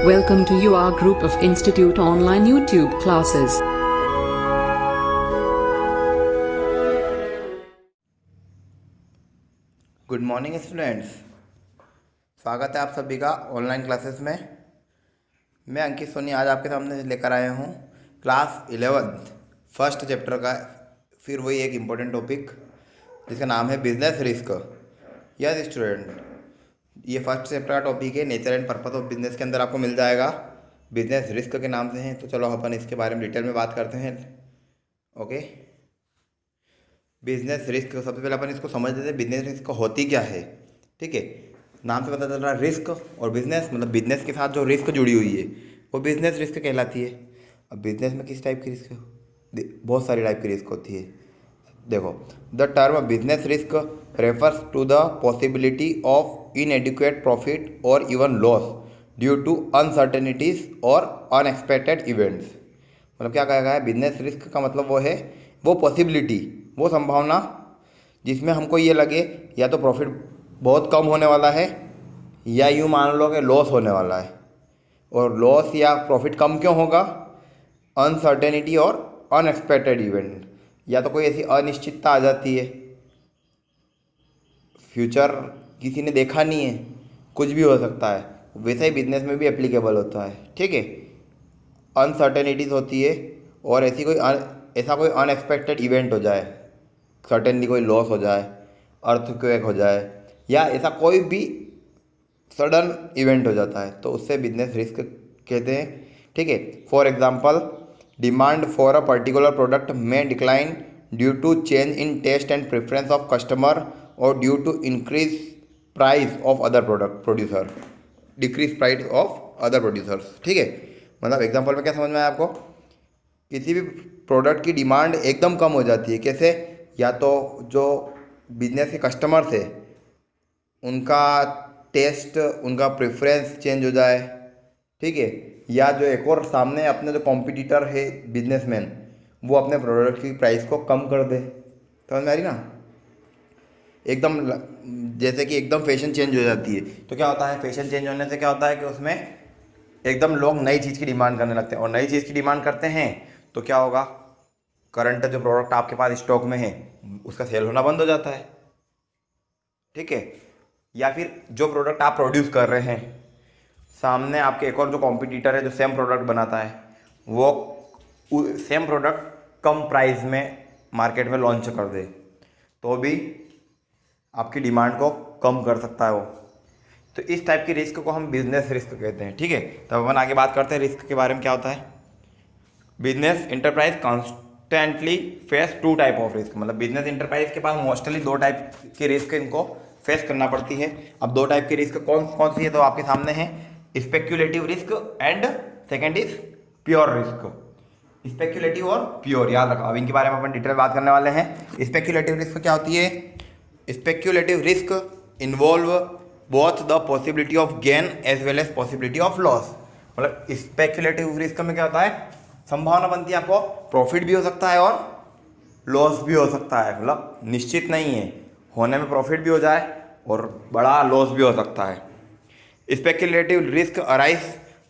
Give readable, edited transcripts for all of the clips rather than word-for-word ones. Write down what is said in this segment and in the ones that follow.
Welcome to your group of Institute online YouTube classes. Good morning students, स्वागत है आप सभी का ऑनलाइन क्लासेस में। मैं अंकित सोनी आज आपके सामने लेकर आया हूँ क्लास 11th फर्स्ट चैप्टर का फिर वही एक इम्पोर्टेंट टॉपिक जिसका नाम है बिजनेस रिस्क। यस स्टूडेंट, ये फर्स्ट चैप्टर का टॉपिक है, nature and purpose of business के अंदर आपको मिल जाएगा, बिजनेस रिस्क के नाम से है। तो चलो अपन इसके बारे में डिटेल में बात करते हैं। ओके, बिजनेस रिस्क, सबसे पहले अपन इसको समझ लेते हैं बिजनेस रिस्क होती क्या है। ठीक है, नाम से पता चल रहा है रिस्क, और बिजनेस मतलब बिजनेस के साथ जो रिस्क जुड़ी हुई है वो बिजनेस रिस्क कहलाती है। अब बिजनेस में किस टाइप की रिस्क, बहुत सारी टाइप की रिस्क होती है। देखो, the term business risk refers to the possibility of inadequate profit और even loss due to uncertainties और अनएक्सपेक्टेड इवेंट्स। मतलब क्या कहा गया है, बिजनेस रिस्क का मतलब वो है वो पॉसिबिलिटी, वो संभावना जिसमें हमको ये लगे या तो प्रॉफिट बहुत कम होने वाला है या यूँ मान लो कि लॉस होने वाला है। और लॉस या प्रॉफिट कम क्यों होगा, अनसर्टेनिटी और अनएक्सपेक्टेड इवेंट, या तो कोई ऐसी अनिश्चितता आ जाती है, फ्यूचर किसी ने देखा नहीं है, कुछ भी हो सकता है। वैसा ही बिजनेस में भी एप्लीकेबल होता है। ठीक है, अनसर्टेनिटीज़ होती है और ऐसा कोई अनएक्सपेक्टेड इवेंट हो जाए, सर्टेनली कोई लॉस हो जाए, अर्थक्वेक हो जाए, या ऐसा कोई भी सडन इवेंट हो जाता है, तो उससे बिजनेस रिस्क कहते हैं। ठीक है, for example demand for a particular product में decline due to change in taste and preference of customer और due to increase price of other producer, decrease price of other producers. ठीक है, मतलब example में क्या समझ में आया आपको, किसी भी प्रोडक्ट की डिमांड एकदम कम हो जाती है। कैसे, या तो जो बिजनेस के कस्टमर्स है उनका टेस्ट, उनका प्रेफरेंस चेंज हो जाए। ठीक है, या जो एक और सामने अपने जो कॉम्पिटिटर है बिजनेसमैन, वो अपने प्रोडक्ट की प्राइस को कम कर दे। समझ में आ रही ना, एकदम जैसे कि एकदम फैशन चेंज हो जाती है। तो क्या होता है, फैशन चेंज होने से क्या होता है कि उसमें एकदम लोग नई चीज़ की डिमांड करने लगते हैं, और नई चीज़ की डिमांड करते हैं तो क्या होगा, करंट जो प्रोडक्ट आपके पास स्टॉक में है उसका सेल होना बंद हो जाता है। ठीक है, या फिर जो प्रोडक्ट आप प्रोड्यूस कर रहे हैं, सामने आपके एक और जो कॉम्पिटिटर है जो सेम प्रोडक्ट बनाता है, वो सेम प्रोडक्ट कम प्राइस में मार्केट में लॉन्च कर दे, तो भी आपकी डिमांड को कम कर सकता है वो। तो इस टाइप की रिस्क को हम बिजनेस रिस्क कहते हैं। ठीक है, तब अपन आगे बात करते हैं रिस्क के बारे में। क्या होता है, business enterprise constantly face two type of risk. मतलब बिजनेस इंटरप्राइज के पास मोस्टली दो टाइप की रिस्क इनको फेस करना पड़ती है। अब दो टाइप की रिस्क कौन कौन सी है, तो आपके सामने है speculative risk and second is pure risk. Speculative और प्योर, याद रखो, अब इनके बारे में अपन डिटेल बात करने वाले हैं। स्पेक्यूलेटिव रिस्क क्या होती है, speculative risk involve both the possibility of gain as well as possibility of loss. मतलब स्पेक्यूलेटिव रिस्क में क्या होता है, संभावना बनती है आपको प्रॉफिट भी हो सकता है और लॉस भी हो सकता है। मतलब निश्चित नहीं है, होने में प्रॉफिट भी हो जाए और बड़ा लॉस भी हो सकता है। Speculative risk arise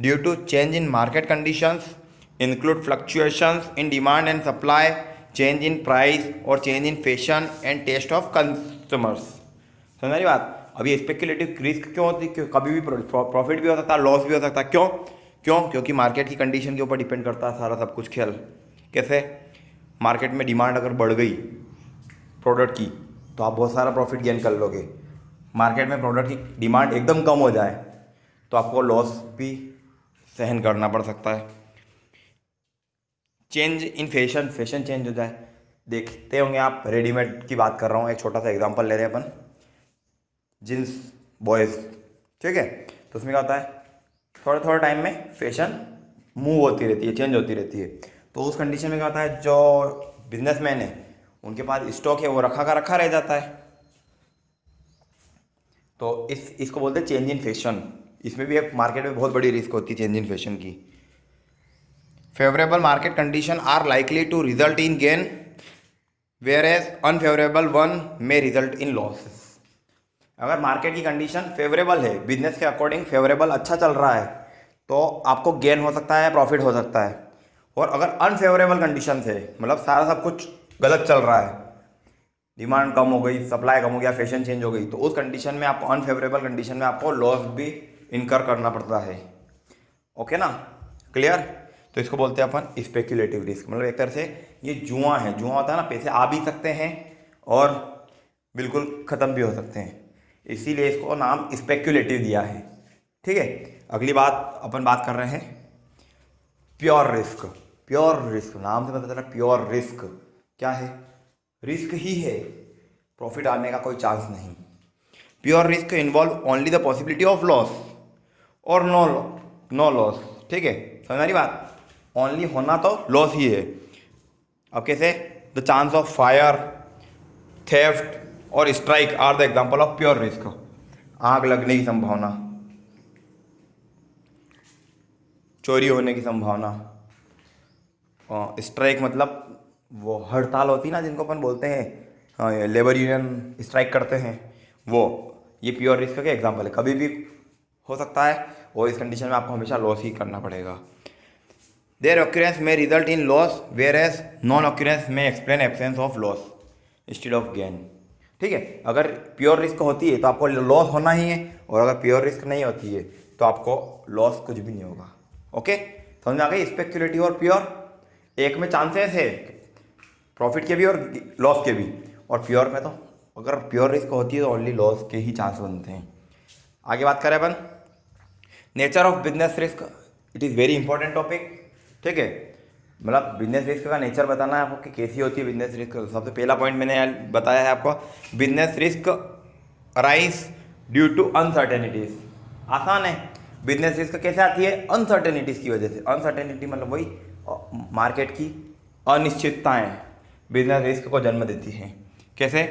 due to change in market conditions, include fluctuations in demand and supply, change in price और change in fashion and taste of consumers. समझ रही बात। अब ये स्पेक्यूलेटिव रिस्क क्यों होती है, कभी भी प्रॉफिट भी हो सकता है, लॉस भी हो सकता है। क्यों, क्योंकि मार्केट की कंडीशन के ऊपर डिपेंड करता है सारा सब कुछ खेल। कैसे, मार्केट में डिमांड अगर बढ़ गई प्रोडक्ट की तो आप बहुत सारा प्रॉफिट गेन कर लोगे। मार्केट में प्रोडक्ट की डिमांड एकदम कम हो जाए तो आपको लॉस भी सहन करना पड़ सकता है। चेंज इन फैशन चेंज हो जाए, देखते होंगे आप, रेडीमेड की बात कर रहा हूँ, एक छोटा सा एग्जांपल ले रहे हैं अपन, जींस बॉयज़। ठीक है, तो उसमें क्या होता है, थोड़े टाइम में फैशन मूव होती रहती है, चेंज होती रहती है। तो उस कंडीशन में क्या होता है, जो बिजनेसमैन है उनके पास स्टॉक है वो रखा का रखा रह जाता है। तो इसको बोलते हैं चेंज इन फैशन। इसमें भी एक मार्केट में बहुत बड़ी रिस्क होती है चेंज इन फैशन की। Favourable market condition are likely to result in gain whereas unfavourable one may result in losses. अगर मार्केट की कंडीशन फेवरेबल है, बिजनेस के अकॉर्डिंग फेवरेबल अच्छा चल रहा है, तो आपको गेन हो सकता है, प्रॉफिट हो सकता है। और अगर अनफेवरेबल कंडीशन है, मतलब सारा सब कुछ गलत चल रहा है, डिमांड कम हो गई, सप्लाई कम हो गया, फैशन चेंज हो गई, तो उस कंडीशन में आपको, अनफेवरेबल कंडीशन में आपको लॉस भी इनकर करना पड़ता है। ओके ना, क्लियर। तो इसको बोलते हैं अपन स्पेक्यूलेटिव रिस्क। मतलब एक तरह से ये जुआ है। जुआ होता है ना, पैसे आ भी सकते हैं और बिल्कुल ख़त्म भी हो सकते हैं, इसीलिए इसको नाम स्पेक्यूलेटिव दिया है। ठीक है, अगली बात अपन बात कर रहे हैं प्योर रिस्क। प्योर रिस्क, नाम से पता चला प्योर रिस्क क्या है, रिस्क ही है, प्रॉफिट आने का कोई चांस नहीं। Pure risk involve only the possibility of loss और नो लॉस। ठीक है, समझ आ रही बात, ओनली होना तो लॉस ही है। अब कैसे, the chance of fire, theft और strike are the example of pure risk. आग लगने की संभावना, चोरी होने की संभावना, स्ट्राइक मतलब वो हड़ताल होती है ना जिनको अपन बोलते हैं, लेबर यूनियन स्ट्राइक करते हैं, वो ये प्योर रिस्क के एग्जाम्पल है। कभी भी हो सकता है और इस कंडीशन में आपको हमेशा लॉस ही करना पड़ेगा। Their occurrence may result in loss whereas non occurrence may explain absence of loss instead of gain. ठीक है, अगर प्योर रिस्क होती है तो आपको लॉस होना ही है, और अगर प्योर रिस्क नहीं होती है तो आपको लॉस कुछ भी नहीं होगा। ओके, समझ में आ गई, स्पेक्यूलेटिव और प्योर एक में चांसेस है प्रॉफिट के भी और लॉस के भी, और प्योर में तो अगर प्योर रिस्क होती है तो ओनली लॉस के ही चांस बनते हैं। आगे बात करें अपन nature of business risk. It is very important topic. ठीक है, मतलब बिजनेस रिस्क का नेचर बताना है आपको कि कैसी होती है बिजनेस रिस्क। सबसे पहला पॉइंट मैंने बताया है आपको, business risk arise due to uncertainties. आसान है, बिजनेस रिस्क कैसे आती है, अनसर्टेनिटीज की वजह से। अनसर्टेनिटी मतलब वही मार्केट की अनिश्चितताएं बिजनेस रिस्क को जन्म देती हैं। कैसे,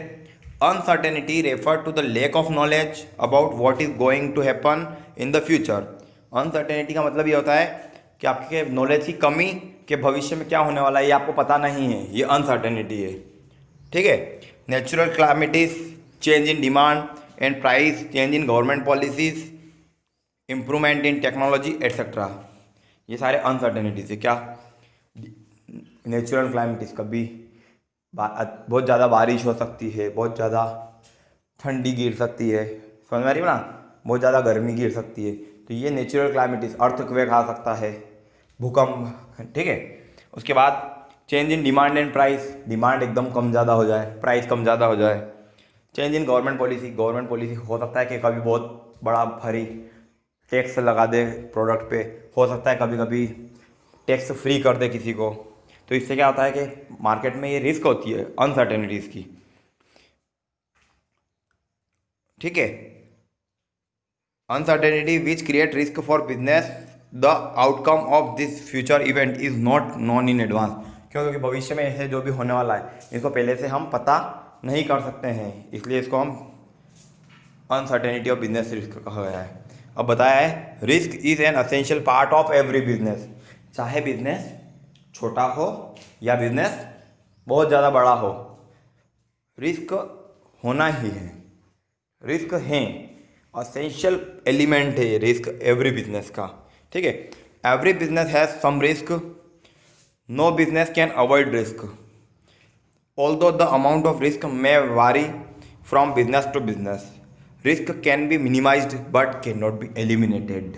uncertainty refer to the lack of knowledge about what is going to happen in the future. Uncertainty का मतलब ये होता है कि आपके नॉलेज की कमी कि भविष्य में क्या होने वाला है ये आपको पता नहीं है, ये अनसर्टेनिटी है। ठीक है, natural calamities, change in demand and price, change in government policies, improvement in technology etcetera, ये सारे अनसर्टेनिटीज है। क्या, नेचुरल क्लाइमेटिस, कभी बहुत ज़्यादा बारिश हो सकती है, बहुत ज़्यादा ठंडी गिर सकती है, समझ में आ रही है ना, बहुत ज़्यादा गर्मी गिर सकती है, तो ये नेचुरल क्लाइमेटिस। अर्थक्वेक आ सकता है, भूकंप। ठीक है, उसके बाद change in demand and price, demand एकदम कम ज़्यादा हो जाए, प्राइस कम ज़्यादा हो जाए। Change in government policy, government policy हो सकता है कि कभी बहुत बड़ा भारी टैक्स लगा दे प्रोडक्ट पे, हो सकता है कभी कभी टैक्स फ्री कर दे किसी को। तो इससे क्या होता है कि मार्केट में ये रिस्क होती है अनसर्टेनिटीज की। ठीक है, uncertainty which create risk for business, the outcome of this future event is not non in advance. क्योंकि भविष्य में ऐसे जो भी होने वाला है इसको पहले से हम पता नहीं कर सकते हैं, इसलिए इसको हम अनसर्टेनिटी ऑफ बिजनेस रिस्क कहा गया है। अब बताया है, risk is an essential part of every business. चाहे बिजनेस छोटा हो या बिजनेस बहुत ज़्यादा बड़ा हो, रिस्क होना ही है। रिस्क है, असेंशियल एलिमेंट है रिस्क एवरी बिजनेस का। ठीक है, every business has some risk, no business can avoid risk, although the amount of risk may vary from business to business. Risk can be minimised but can not be eliminated.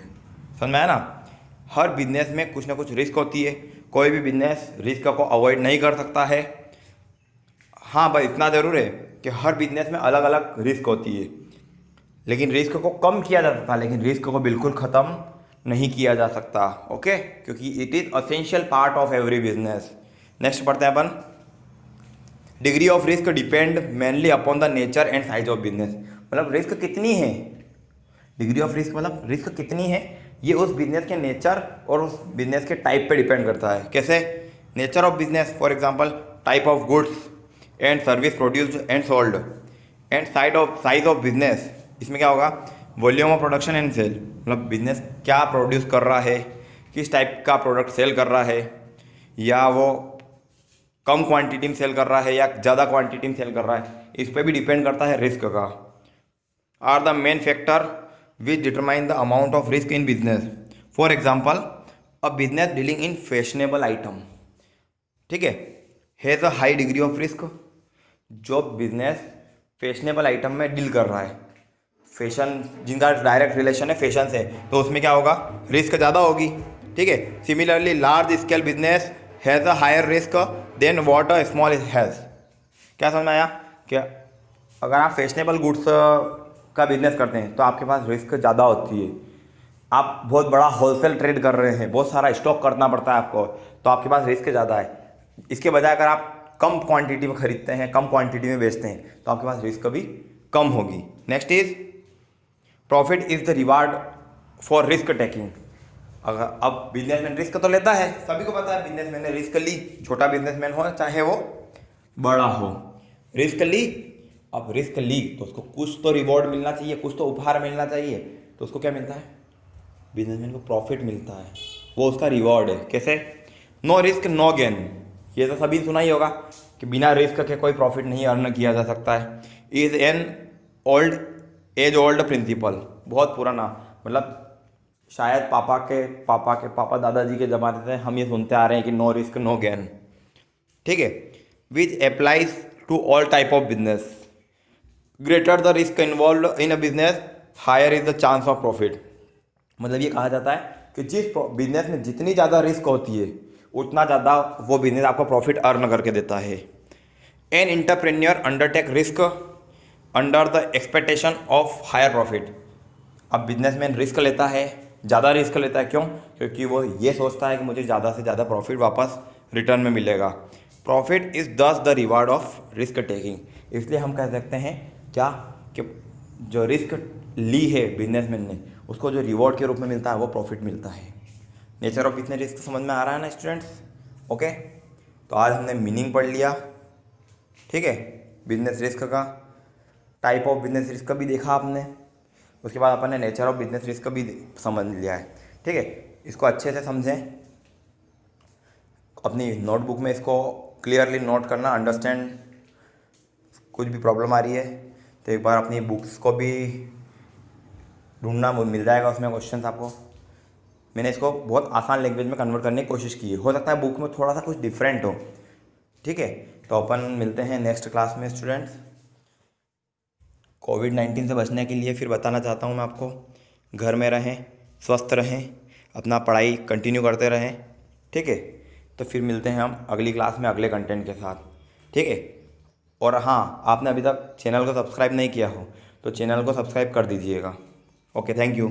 समझ में आया ना, हर business में कुछ ना कुछ risk होती है, कोई भी बिजनेस रिस्क को अवॉइड नहीं कर सकता है। हाँ भाई, इतना ज़रूर है कि हर बिजनेस में अलग अलग रिस्क होती है, लेकिन रिस्क को कम किया जा सकता है, लेकिन रिस्क को बिल्कुल ख़त्म नहीं किया जा सकता। ओके, क्योंकि it is essential part of every business. Next पढ़ते हैं अपन, degree of risk depend mainly upon the nature and size of business. मतलब रिस्क कितनी है, डिग्री ऑफ रिस्क मतलब रिस्क कितनी है, ये उस बिजनेस के नेचर और उस बिजनेस के टाइप पे डिपेंड करता है। कैसे, nature of business, for example type of goods and service produced and sold, and size of business, इसमें क्या होगा, volume of production and sale, मतलब बिजनेस क्या प्रोड्यूस कर रहा है, किस टाइप का प्रोडक्ट सेल कर रहा है, या वो कम क्वांटिटी में सेल कर रहा है या ज़्यादा क्वांटिटी में सेल कर रहा है, इस पर भी डिपेंड करता है रिस्क का। Are the main factor which determine the amount of risk in business. For example a business dealing in fashionable item, ठीक है, has a high degree of risk. जो बिजनेस फैशनेबल आइटम में deal कर रहा है, fashion जिनका direct relation है fashion से, तो उसमें क्या होगा, रिस्क ज़्यादा होगी, ठीक है। Similarly large scale business has a higher risk than what a small has. क्या समझ में आया? क्या अगर आप फैशनेबल गुड्स का बिजनेस करते हैं तो आपके पास रिस्क ज़्यादा होती है। आप बहुत बड़ा होलसेल ट्रेड कर रहे हैं, बहुत सारा स्टॉक करना पड़ता है आपको, तो आपके पास रिस्क ज़्यादा है। इसके बजाय अगर आप कम क्वांटिटी में खरीदते हैं, कम क्वांटिटी में बेचते हैं, तो आपके पास रिस्क भी कम होगी। Next is profit is the reward for risk taking. अगर अब बिजनेसमैन रिस्क तो लेता है, सभी को पता है बिजनेसमैन ने रिस्क ली, छोटा बिजनेसमैन हो चाहे वो बड़ा हो, रिस्क ली। अब रिस्क ली तो उसको कुछ तो रिवॉर्ड मिलना चाहिए, कुछ तो उपहार मिलना चाहिए, तो उसको क्या मिलता है, बिजनेसमैन को प्रॉफिट मिलता है, वो उसका रिवॉर्ड है। कैसे? No risk no gain. ये तो सभी सुना ही होगा कि बिना रिस्क के कोई प्रॉफिट नहीं अर्न किया जा सकता है। इज एन ओल्ड प्रिंसिपल, बहुत पुराना, मतलब शायद पापा दादाजी के ज़माने से हम ये सुनते आ रहे हैं कि नो रिस्क नो गेन, ठीक है। Which applies to all type of business. Greater the risk involve in a business higher is the chance of profit. मतलब ये कहा जाता है कि जिस बिजनेस में जितनी ज़्यादा रिस्क होती है उतना ज़्यादा वो बिजनेस आपको प्रॉफिट अर्न करके देता है। An entrepreneur undertake risk under the expectation of higher profit. अब बिजनेसमैन रिस्क लेता है, ज़्यादा रिस्क लेता है, क्यों? क्योंकि वो ये सोचता है कि मुझे ज़्यादा से ज़्यादा प्रॉफिट वापस रिटर्न में मिलेगा। प्रॉफिट इज़ दस the reward of risk taking. इसलिए हम कह सकते हैं क्या कि जो रिस्क ली है बिजनेसमैन ने, उसको जो रिवॉर्ड के रूप में मिलता है वो प्रॉफिट मिलता है। नेचर ऑफ बिजनेस रिस्क समझ में आ रहा है ना स्टूडेंट्स? ओके, तो आज हमने मीनिंग पढ़ लिया, ठीक है, बिजनेस रिस्क का, टाइप ऑफ बिजनेस रिस्क भी देखा आपने, उसके बाद अपन ने नेचर ऑफ बिजनेस रिस्क भी समझ लिया है, ठीक है। इसको अच्छे से समझें, अपनी नोटबुक में इसको क्लियरली नोट करना, अंडरस्टैंड। कुछ भी प्रॉब्लम आ रही है तो एक बार अपनी बुक्स को भी ढूंढना, मिल जाएगा उसमें क्वेश्चंस आपको। मैंने इसको बहुत आसान लैंग्वेज में कन्वर्ट करने की कोशिश की है, हो सकता है बुक में थोड़ा सा कुछ डिफरेंट हो, ठीक है। तो अपन मिलते हैं नेक्स्ट क्लास में स्टूडेंट्स। कोविड-19 से बचने के लिए फिर बताना चाहता हूँ मैं आपको, घर में रहें, स्वस्थ रहें, अपना पढ़ाई कंटिन्यू करते रहें, ठीक है। तो फिर मिलते हैं हम अगली क्लास में अगले कंटेंट के साथ, ठीक है। और हाँ, आपने अभी तक चैनल को सब्सक्राइब नहीं किया हो तो चैनल को सब्सक्राइब कर दीजिएगा। Okay, thank you.